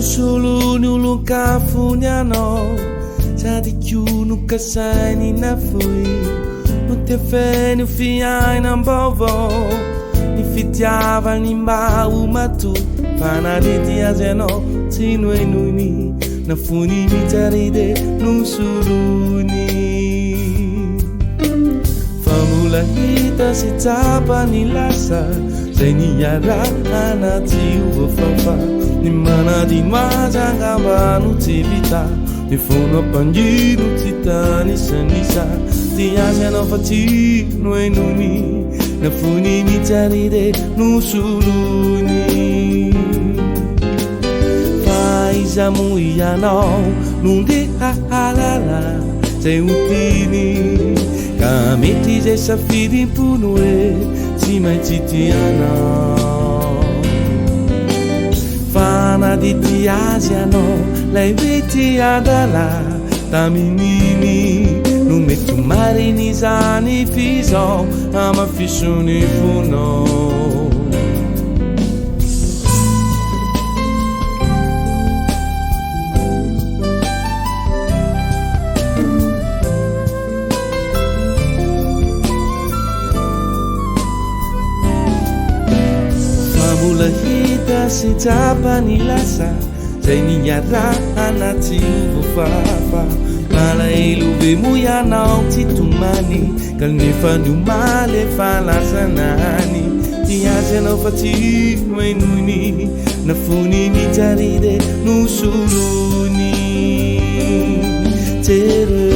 solo nulu kafunyano Jadi kiunu kasani na fui No te fe ni fiai na bovo Ni fitiava ni mbau matu Pana di dia zeno Tinu enuni Na funi mi taride nusuluni Famula hita si tapa ni lasa Zeni yara anati uvo fafa Ni mana di majanga banu tibita Ni funo panji nu tita ni sanisa Ti aseno fati no enuni Na funi ni taride nusuluni Faiza muia no Nundi halala Te utini Kamiti je safiri punue Sima titiana Fana di tiasiano Lei viti adala Taminini Non metto mare ni sani fiso Ama fisuni funo Famula hita si tapa ni lasa Zeni yara anati uvo fafa Mala iluve muya nao titumani Kalnefa numale fala sanani Tiase no fati wenuni Na funi ni taride nusuluni Tere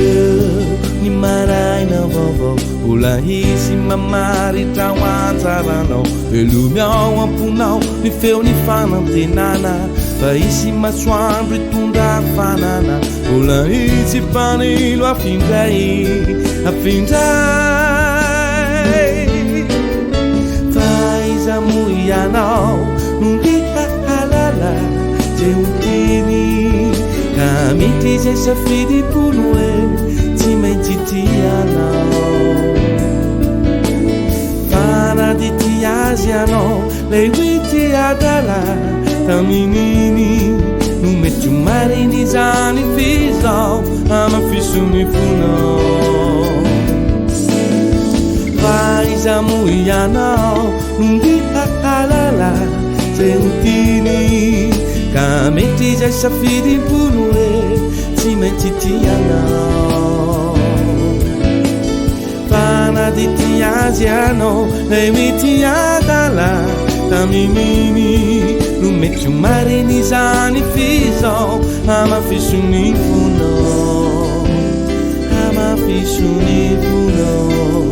ni marai na vovo Ula hisi mamari tawantarano Elumiao ampunao Ni feu ni fana tenana Paisi maswambri tunda fanana Ula iti panilo afindai Faiza muianao Nundi halala Te utini Kamiti je safidi punue Time titianao Fana di tiasiano Lei witi adala Taminini Non metto mare ni sani fiso Ama fisuni funo Faiza muiano Nundi halala Te utini Kamiti je safidi punue Time titianao Fana di tiasiano Lei witi adala Taminini Non metto mare ni sani fiso Ama fisuni funo Ama fisuni funo